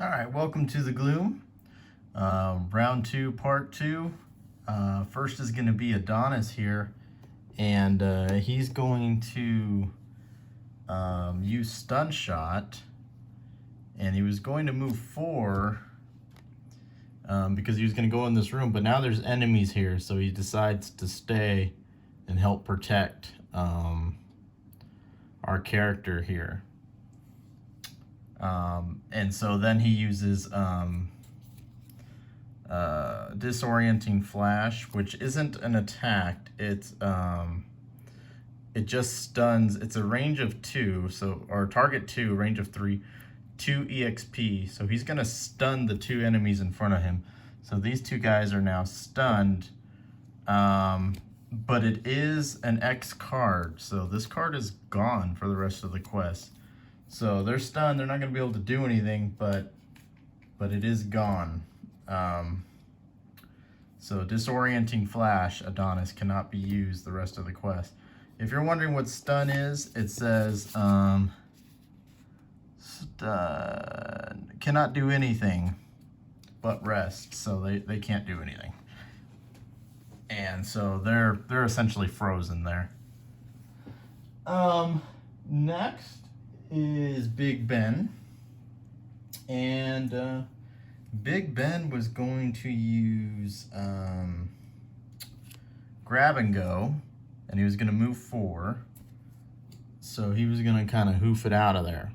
All right, welcome to the Gloom. Round 2, part 2. First is going to be Adonis here, and he's going to use Stun Shot, and he was going to move 4 because he was going to go in this room, but now there's enemies here, so he decides to stay and help protect our character here. And so then he uses disorienting flash, which isn't an attack. It's it just stuns. It's a range of 2, so or target 2, range of 3, 2 EXP. So he's gonna stun the 2 enemies in front of him. So these 2 guys are now stunned. But it is an X card, so this card is gone for the rest of the quest. So they're stunned, they're not going to be able to do anything, but it is gone. So disorienting flash, Adonis, cannot be used the rest of the quest. If you're wondering what stun is, it says stun, cannot do anything but rest, so they can't do anything. And so they're essentially frozen there. Next is Big Ben, and Big Ben was going to use grab and go, and he was going to move 4, so he was going to kind of hoof it out of there.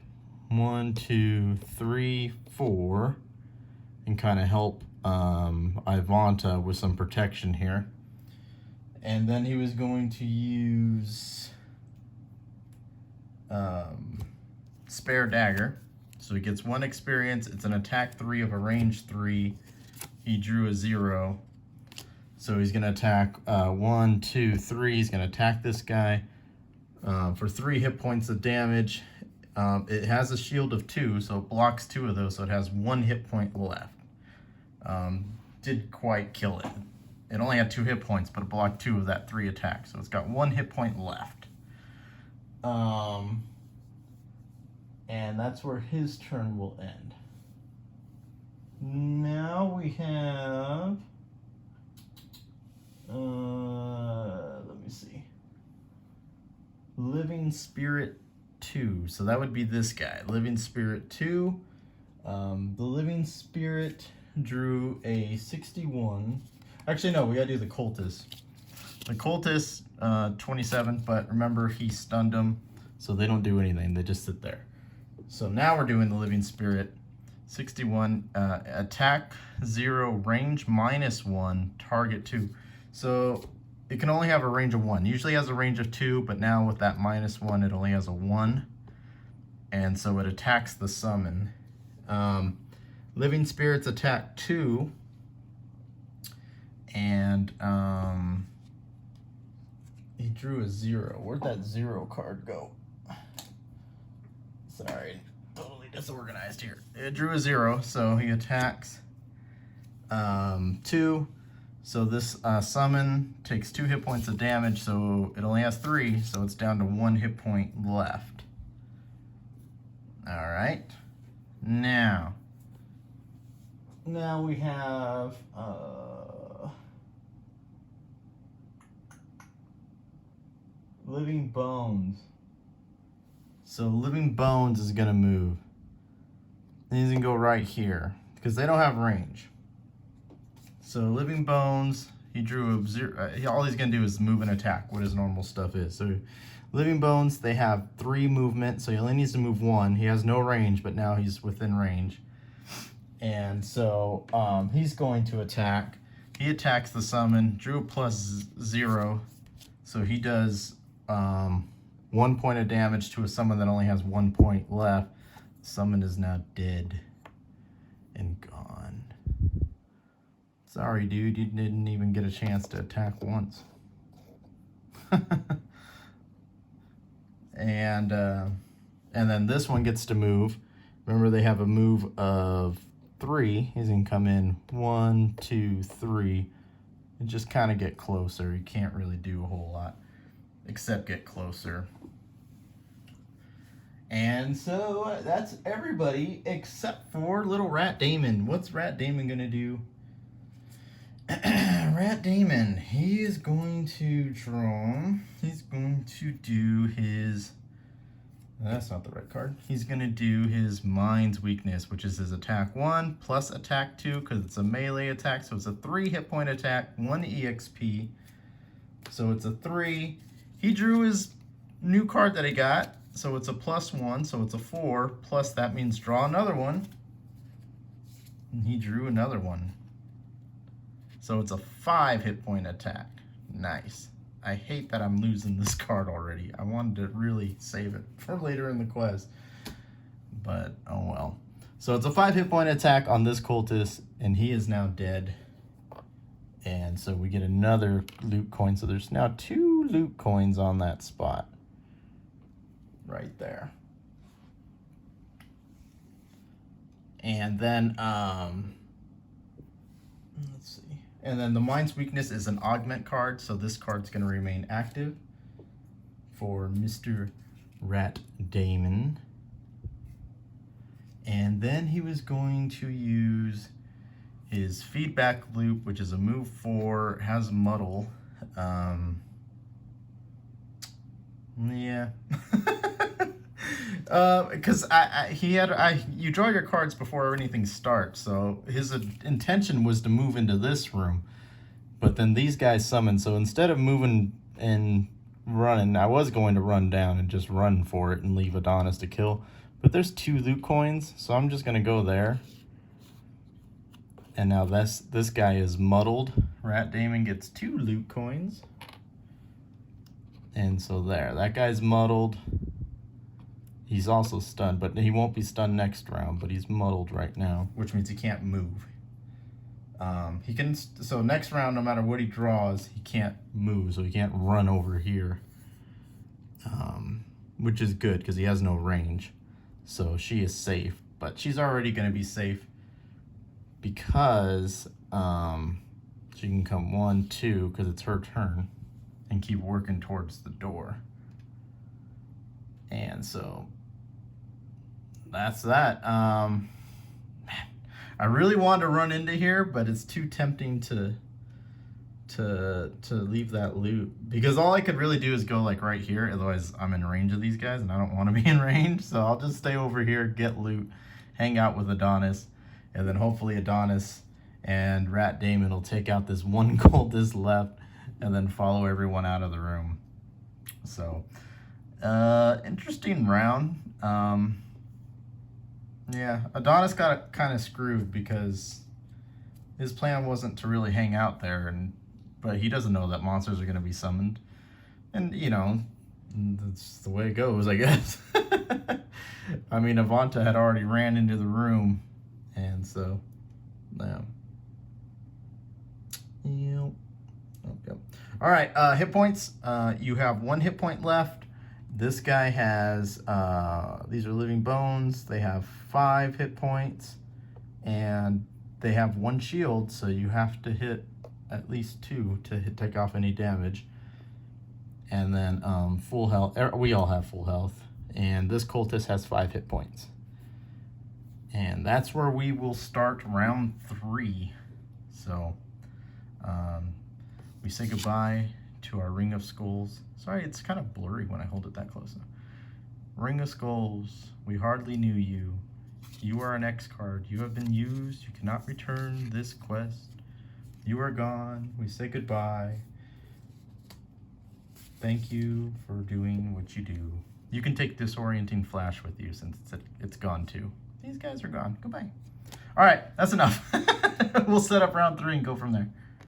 1, 2, 3, 4, and kind of help Ivanta with some protection here. And then he was going to use Spare Dagger. So he gets 1 experience. It's an attack 3 of a range 3. He drew a 0. So he's going to attack 1, 2, 3. He's going to attack this guy for 3 hit points of damage. It has a shield of 2, so it blocks 2 of those. So it has 1 hit point left. Did quite kill it. It only had 2 hit points, but it blocked 2 of that 3 attacks. So it's got 1 hit point left. And that's where his turn will end. Now we have, let me see, Living Spirit 2. So that would be this guy, Living Spirit 2. The Living Spirit drew a 61. Actually, no, we gotta do the Cultist. The Cultist, 27, but remember he stunned them, so they don't do anything, they just sit there. So now we're doing the Living Spirit, 61, attack 0, range -1, target 2. So it can only have a range of 1. Usually has a range of 2, but now with that -1, it only has a 1. And so it attacks the summon. Living Spirit's attack 2. And he drew a 0. Where'd that 0 card go? Sorry, totally disorganized here. It drew a 0, so he attacks 2. So this summon takes 2 hit points of damage, so it only has 3, so it's down to 1 hit point left. All right. Now we have Living Bones. So Living Bones is gonna move. He's gonna go right here because they don't have range. So Living Bones, he drew a 0. All he's gonna do is move and attack, what his normal stuff is. So Living Bones, they have 3 movement, so he only needs to move 1. He has no range, but now he's within range. And so he's going to attack. He attacks the summon, drew a +0, so he does 1 point of damage to a summon that only has 1 point left. Summon is now dead and gone. Sorry, dude, you didn't even get a chance to attack once. And then this one gets to move. Remember, they have a move of 3. He's gonna come in 1, 2, 3, and just kind of get closer. He can't really do a whole lot except get closer. And so that's everybody except for little Rat Damon. What's Rat Damon gonna do? Rat Damon, he is going to draw. He's going to do his. That's not the red card. He's gonna do his Mind's Weakness, which is his attack 1 plus attack 2 because it's a melee attack. So it's a 3 hit point attack, 1 EXP. So it's a 3. He drew his new card that he got. So it's a +1, so it's a 4, plus that means draw another one. And he drew another one. So it's a 5 hit point attack. Nice. I hate that I'm losing this card already. I wanted to really save it for later in the quest. But, oh well. So it's a 5 hit point attack on this cultist, and he is now dead. And so we get another loot coin. So there's now 2 loot coins on that spot. Right there. And then let's see. And then the Mind's Weakness is an augment card, so this card's going to remain active for Mr. Rat Damon. And then he was going to use his feedback loop, which is a move 4, has muddle. Yeah. Because you draw your cards before anything starts, so his intention was to move into this room, but then these guys summoned, so instead of moving and running, I was going to run down and just run for it and leave Adonis to kill, but there's 2 loot coins, so I'm just gonna go there. And now this guy is muddled. Rat Damon gets 2 loot coins. And so there, that guy's muddled. He's also stunned, but he won't be stunned next round, but he's muddled right now, which means he can't move. He can, so next round, no matter what he draws, he can't move, so he can't run over here. Which is good, because he has no range. So she is safe, but she's already going to be safe because she can come 1, 2, because it's her turn, and keep working towards the door. And so that's that. Man, I really wanted to run into here, but it's too tempting to leave that loot, because all I could really do is go like right here, otherwise I'm in range of these guys and I don't want to be in range. So I'll just stay over here, get loot, hang out with Adonis, and then hopefully Adonis and Rat Damon will take out this one cultist left and then follow everyone out of the room. So interesting round. Yeah, Adonis got kind of screwed because his plan wasn't to really hang out there, but he doesn't know that monsters are going to be summoned. And, you know, that's the way it goes, I guess. I mean, Avanta had already ran into the room, and so, yeah. Yep. Okay. All right, hit points. You have 1 hit point left. This guy has, these are living bones. They have 5 hit points, and they have 1 shield, so you have to hit at least 2 to take off any damage. And then full health. We all have full health. And this cultist has 5 hit points. And that's where we will start round 3. So we say goodbye to our Ring of Skulls. Sorry, it's kind of blurry when I hold it that close. Ring of Skulls, we hardly knew you. You are an X card. You have been used. You cannot return this quest. You are gone. We say goodbye. Thank you for doing what you do. You can take Disorienting Flash with you since it's gone too. These guys are gone. Goodbye. All right, that's enough. We'll set up round 3 and go from there.